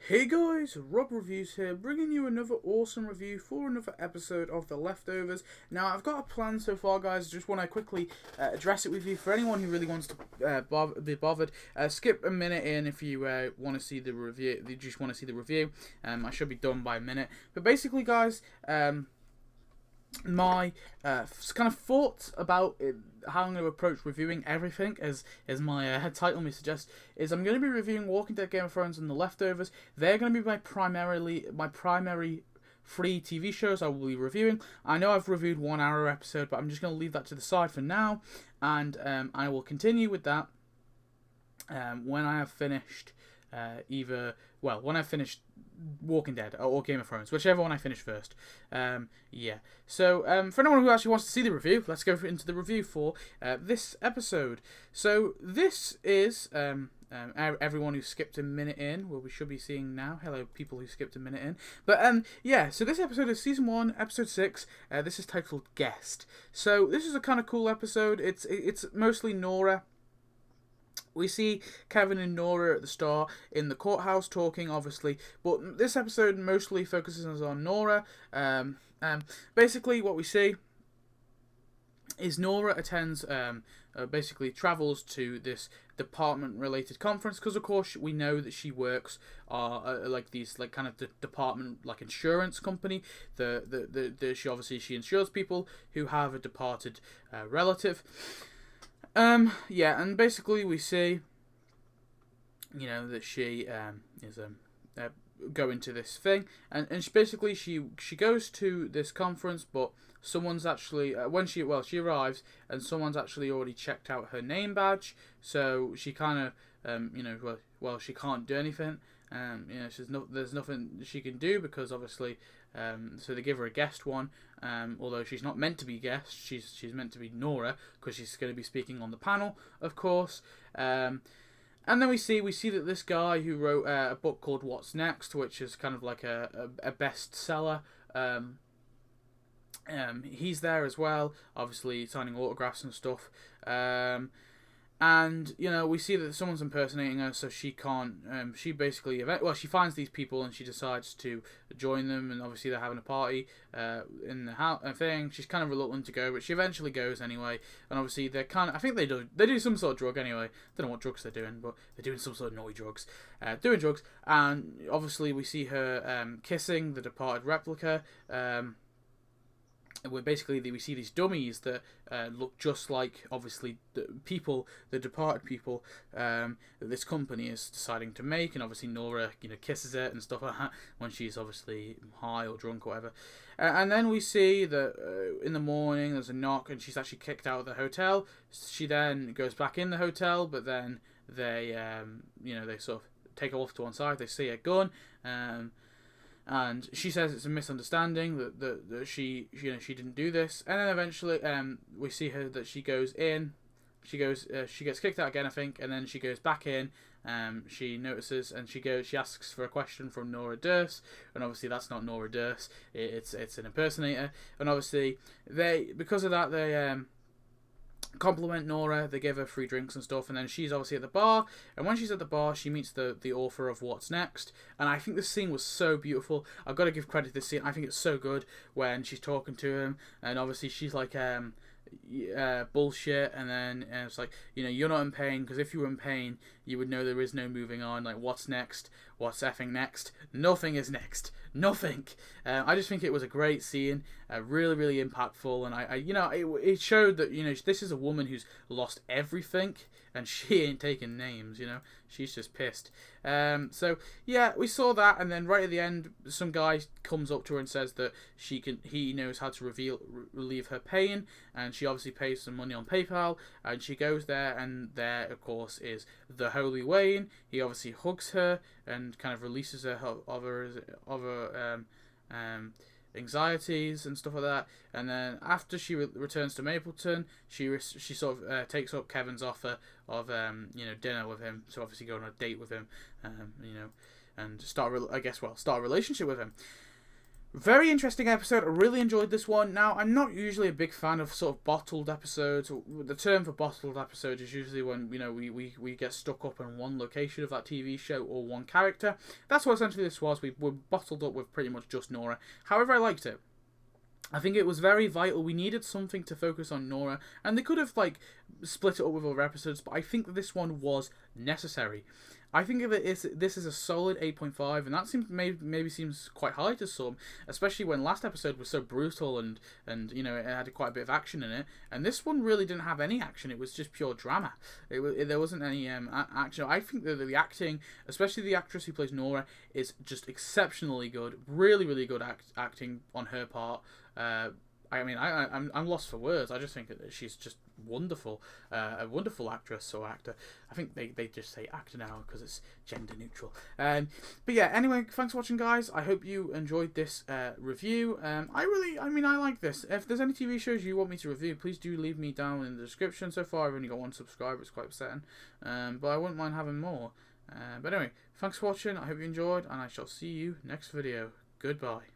Hey guys, Rob Reviews here, bringing you another awesome review for another episode of The Leftovers. Now, I've got a plan so far, guys. Just want to quickly address it with you. For anyone who really wants to be bothered, skip a minute in if you want to see the review. You just want to see the review. I should be done by a minute. But basically, guys, my kind of thoughts about how I'm going to approach reviewing everything, as my title may suggest, is I'm going to be reviewing Walking Dead, Game of Thrones, and The Leftovers. They're going to be my primary free TV shows I will be reviewing. I know I've reviewed 1 hour episode, but I'm just going to leave that to the side for now, and I will continue with that when I have finished when I finished Walking Dead or Game of Thrones, whichever one I finish first. So for anyone who actually wants to see the review, let's go into the review for this episode. So this is everyone who skipped a minute in. Well, we should be seeing now. Hello, people who skipped a minute in. But so this episode is season 1, episode 6. This is titled Guest. So this is a kind of cool episode. It's mostly Nora. We see Kevin and Nora at the start in the courthouse talking, obviously, but this episode mostly focuses on Nora. Basically, what we see is Nora attends, basically travels to this department-related conference, because of course we know that she works kind of the department, like insurance company. She insures people who have a departed relative. And basically we see, that she is going to this thing, and she goes to this conference, but someone's actually she arrives, and someone's actually already checked out her name badge, so she kind of she can't do anything. There's nothing she can do, because obviously, so they give her a guest one, although she's not meant to be guest, she's meant to be Nora, because she's going to be speaking on the panel, of course. And then we see that this guy who wrote a book called What's Next, which is kind of like a bestseller, he's there as well, obviously signing autographs and stuff. And we see that someone's impersonating her, so she can't. She basically, she finds these people and she decides to join them, and obviously they're having a party in the house thing. She's kind of reluctant to go, but she eventually goes anyway. And obviously they're I think they do some sort of drug anyway. Don't know what drugs they're doing, but they're doing some sort of naughty drugs. Doing drugs, and obviously we see her kissing the departed replica. Where basically we see these dummies that look just like, obviously, the departed people that this company is deciding to make, and obviously Nora, kisses it and stuff like that when she's obviously high or drunk or whatever. And then we see that in the morning there's a knock, and she's actually kicked out of the hotel. She then goes back in the hotel, but then they sort of take her off to one side. They see a gun. And she says it's a misunderstanding, that she didn't do this, and then eventually we see her that she goes in, she gets kicked out again, I think, and then she goes back in. She notices, and she asks for a question from Nora Durst, and obviously that's not Nora Durst, it's an impersonator, and obviously because of that they compliment Nora, they give her free drinks and stuff, and then she's obviously at the bar, and when she's at the bar she meets the author of What's Next, and I think this scene was so beautiful. I've got to give credit to this scene. I think it's so good when she's talking to him, and obviously she's like bullshit, and then it's like, you're not in pain, because if you were in pain you would know there is no moving on. Like, what's next? What's effing next? Nothing is next. Nothing. I just think it was a great scene, really, really impactful, and it showed that this is a woman who's lost everything, and she ain't taking names. She's just pissed. So yeah, we saw that, and then right at the end, some guy comes up to her and says that he knows how to relieve her pain, and she obviously pays some money on PayPal, and she goes there, and there, of course, is the Holy Wayne. He obviously hugs her and kind of releases her of her anxieties and stuff like that. And then after she returns to Mapleton, she sort of takes up Kevin's offer of dinner with him, so obviously go on a date with him, and start a relationship with him. Very interesting episode. I really enjoyed this one. Now, I'm not usually a big fan of sort of bottled episodes. The term for bottled episode is usually when, you know, we get stuck up in one location of that TV show or one character. That's what essentially this was. We were bottled up with pretty much just Nora. However, I liked it. I think it was very vital. We needed something to focus on Nora, and they could have like split it up with other episodes, but I think that this one was necessary. I think that this is a solid 8.5, and that seems maybe seems quite high to some, especially when last episode was so brutal and you know, it had quite a bit of action in it, and this one really didn't have any action. It was just pure drama. There wasn't any action. I think that the acting, especially the actress who plays Nora, is just exceptionally good. Really good acting on her part. I mean, I'm lost for words. I just think that she's just wonderful, a wonderful actress or actor. I think they just say actor now because it's gender neutral. But yeah, anyway, thanks for watching, guys. I hope you enjoyed this review. I like this. If there's any TV shows you want me to review, please do leave me down in the description. So far, I've only got 1 subscriber. It's quite upsetting, but I wouldn't mind having more. But anyway, thanks for watching. I hope you enjoyed, and I shall see you next video. Goodbye.